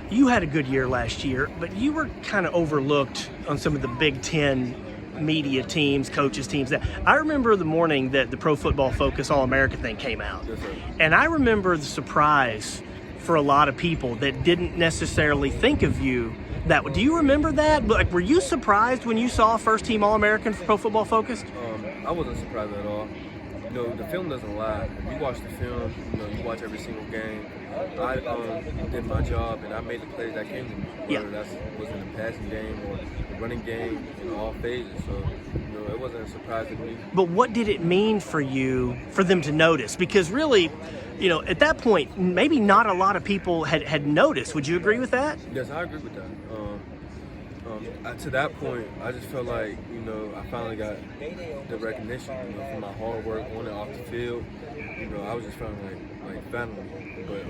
you had a good year last year, but you were kind of overlooked on some of the Big Ten media teams, coaches teams. I remember the morning that the Pro Football Focus All-America thing came out. Yes, sir. And I remember the surprise for a lot of people that didn't necessarily think of you that way. Do you remember that? Like, were you surprised when you saw first team All-American for Pro Football Focus? I wasn't surprised at all. You know, the film doesn't lie. If you watch the film, you know, you watch every single game. I did my job and I made the plays that came to me. Whether that was in the passing game or the running game in all phases. So, you know, it wasn't a surprise to me. But what did it mean for you, for them to notice? Because really, you know, at that point, maybe not a lot of people had noticed. Would you agree with that? Yes, I agree with that. To that point, I just felt like, you know, I finally got the recognition, you know, for my hard work on and off the field. You know, I was just feeling like family. But,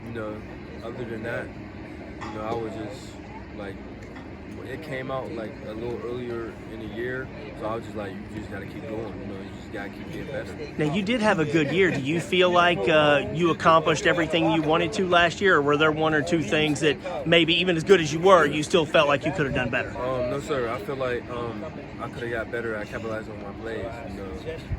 you know, other than that, you know, I was just like, it came out like a little earlier in the year, so I was just like, you just got to keep going, you know, you just got to keep getting better. Now, you did have a good year. Do you feel like you accomplished everything you wanted to last year, or were there one or two things that maybe even as good as you were, you still felt like you could have done better? No, sir. I feel like I could have got better at capitalizing on my plays, you know,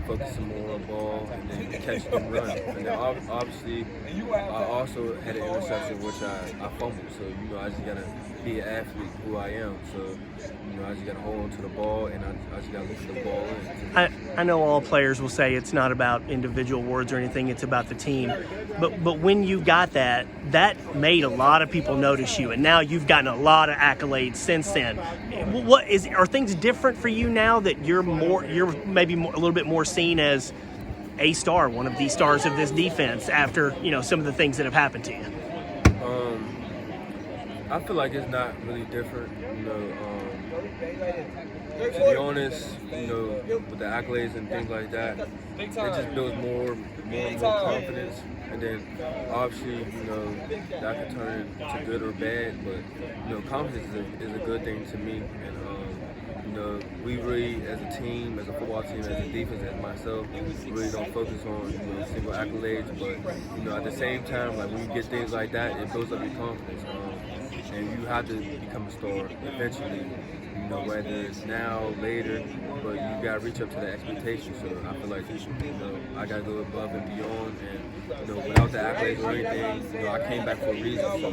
focusing more on the ball and then catch and run. And then obviously, I also had an interception, which I fumbled, so, you know, I just got to be an athlete who I am. So, you know, I just got to hold on to the ball, and I just got to look at the ball in. I know all players will say it's not about individual awards or anything, it's about the team. But when you got that made a lot of people notice you, and now you've gotten a lot of accolades since then. Are things different for you now that you're maybe a little bit more seen as a star, one of the stars of this defense after, you know, some of the things that have happened to you? I feel like it's not really different, you know. To be honest, you know, with the accolades and things like that, it just builds more and more confidence. And then, obviously, you know, that can turn into good or bad, but, you know, confidence is a good thing to me. And, you know, we really, as a team, as a football team, as a defense, as myself, really don't focus on, you know, single accolades. But, you know, at the same time, like, when you get things like that, it builds up your confidence. And you have to become a star eventually, you know, whether it's now, later, but you got to reach up to the expectations. So I feel like, you know, I got to go above and beyond, and, you know, without the accolades or anything, you know, I came back for a reason. So.